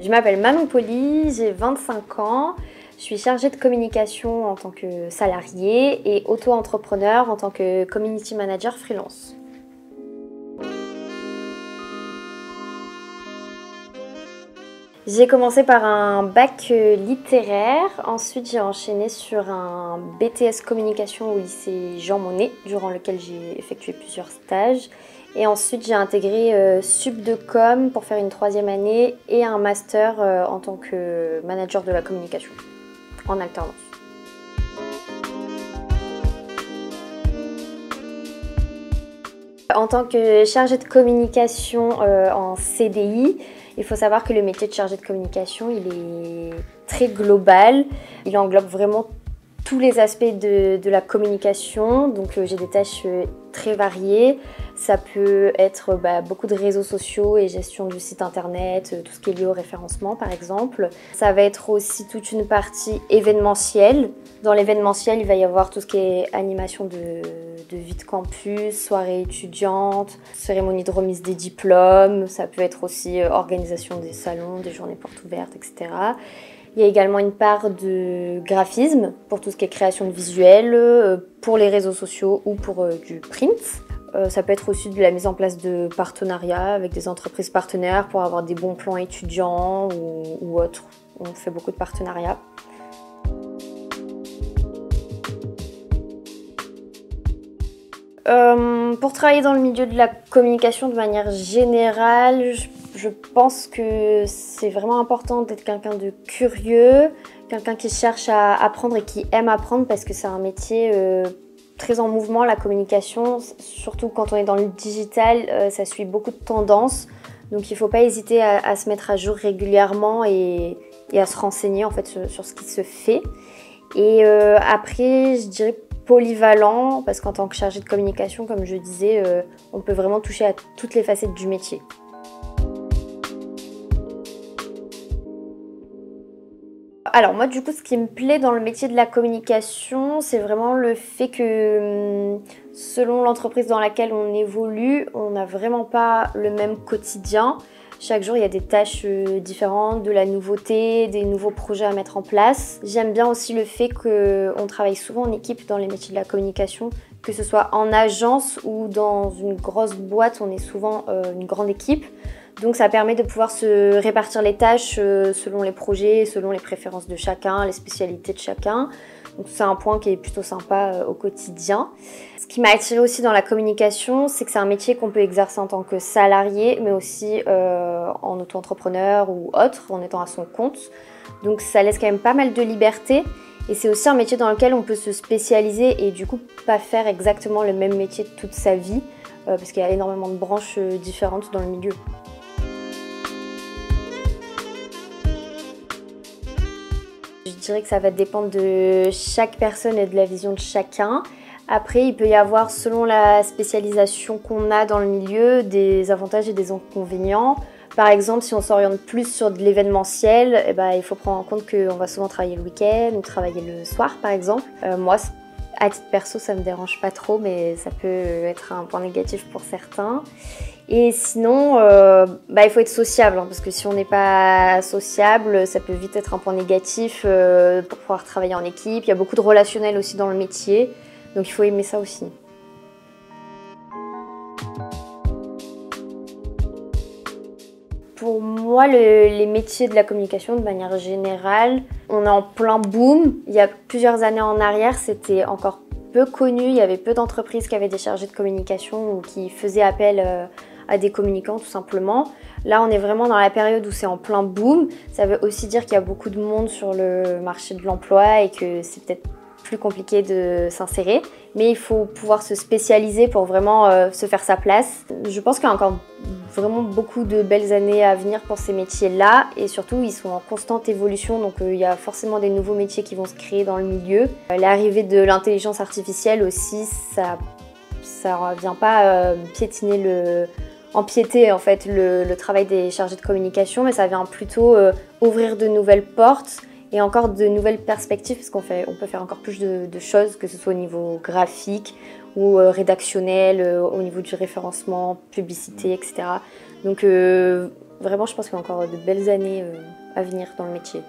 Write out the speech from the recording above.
Je m'appelle Manon Poli, j'ai 25 ans. Je suis chargée de communication en tant que salariée et auto-entrepreneur en tant que community manager freelance. J'ai commencé par un bac littéraire, ensuite j'ai enchaîné sur un BTS communication au lycée Jean Monnet, durant lequel j'ai effectué plusieurs stages. Et ensuite j'ai intégré Sup de Com pour faire une 3e année et un master en tant que manager de la communication, en alternance. En tant que chargée de communication en CDI, il faut savoir que le métier de chargé de communication, il est très global. Il englobe vraiment tous les aspects de la communication. Donc j'ai des tâches très variées. Ça peut être beaucoup de réseaux sociaux et gestion du site internet, tout ce qui est lié au référencement par exemple. Ça va être aussi toute une partie événementielle. Dans l'événementiel, il va y avoir tout ce qui est animation de vie de campus, soirée étudiante, cérémonie de remise des diplômes. Ça peut être aussi organisation des salons, des journées portes ouvertes, etc. Il y a également une part de graphisme pour tout ce qui est création de visuels, pour les réseaux sociaux ou pour du print. Ça peut être aussi de la mise en place de partenariats avec des entreprises partenaires pour avoir des bons plans étudiants ou autres. On fait beaucoup de partenariats. Pour travailler dans le milieu de la communication de manière générale, je pense que c'est vraiment important d'être quelqu'un de curieux, quelqu'un qui cherche à apprendre et qui aime apprendre parce que c'est un métier très en mouvement, la communication, surtout quand on est dans le digital, ça suit beaucoup de tendances. Donc il ne faut pas hésiter à se mettre à jour régulièrement et à se renseigner en fait sur ce qui se fait. Et après, je dirais polyvalent, parce qu'en tant que chargé de communication, comme je disais, on peut vraiment toucher à toutes les facettes du métier. Alors moi, du coup, ce qui me plaît dans le métier de la communication, c'est vraiment le fait que selon l'entreprise dans laquelle on évolue, on n'a vraiment pas le même quotidien. Chaque jour, il y a des tâches différentes, de la nouveauté, des nouveaux projets à mettre en place. J'aime bien aussi le fait qu'on travaille souvent en équipe dans les métiers de la communication, que ce soit en agence ou dans une grosse boîte, on est souvent une grande équipe. Donc ça permet de pouvoir se répartir les tâches selon les projets, selon les préférences de chacun, les spécialités de chacun. Donc c'est un point qui est plutôt sympa au quotidien. Ce qui m'a attirée aussi dans la communication, c'est que c'est un métier qu'on peut exercer en tant que salarié, mais aussi en auto-entrepreneur ou autre, en étant à son compte. Donc ça laisse quand même pas mal de liberté. Et c'est aussi un métier dans lequel on peut se spécialiser et du coup pas faire exactement le même métier toute sa vie, parce qu'il y a énormément de branches différentes dans le milieu. Je dirais que ça va dépendre de chaque personne et de la vision de chacun. Après, il peut y avoir, selon la spécialisation qu'on a dans le milieu, des avantages et des inconvénients. Par exemple, si on s'oriente plus sur de l'événementiel, il faut prendre en compte qu'on va souvent travailler le week-end ou travailler le soir, par exemple. Moi, à titre perso, ça me dérange pas trop, mais ça peut être un point négatif pour certains. Et sinon, il faut être sociable, parce que si on n'est pas sociable, ça peut vite être un point négatif pour pouvoir travailler en équipe. Il y a beaucoup de relationnel aussi dans le métier, donc il faut aimer ça aussi. Pour moi, les métiers de la communication, de manière générale, on est en plein boom. Il y a plusieurs années en arrière, c'était encore peu connu. Il y avait peu d'entreprises qui avaient des chargés de communication ou qui faisaient appel à des communicants tout simplement. Là, on est vraiment dans la période où c'est en plein boom. Ça veut aussi dire qu'il y a beaucoup de monde sur le marché de l'emploi et que c'est peut-être plus compliqué de s'insérer. Mais il faut pouvoir se spécialiser pour vraiment se faire sa place. Je pense qu'il y a encore vraiment beaucoup de belles années à venir pour ces métiers-là. Et surtout, ils sont en constante évolution. Donc, il y a forcément des nouveaux métiers qui vont se créer dans le milieu. L'arrivée de l'intelligence artificielle aussi, ça ne vient pas empiéter en fait le travail des chargés de communication, mais ça vient plutôt ouvrir de nouvelles portes et encore de nouvelles perspectives, parce on peut faire encore plus de choses, que ce soit au niveau graphique ou rédactionnel, au niveau du référencement, publicité, etc. Donc Vraiment, je pense qu'il y a encore de belles années à venir dans le métier.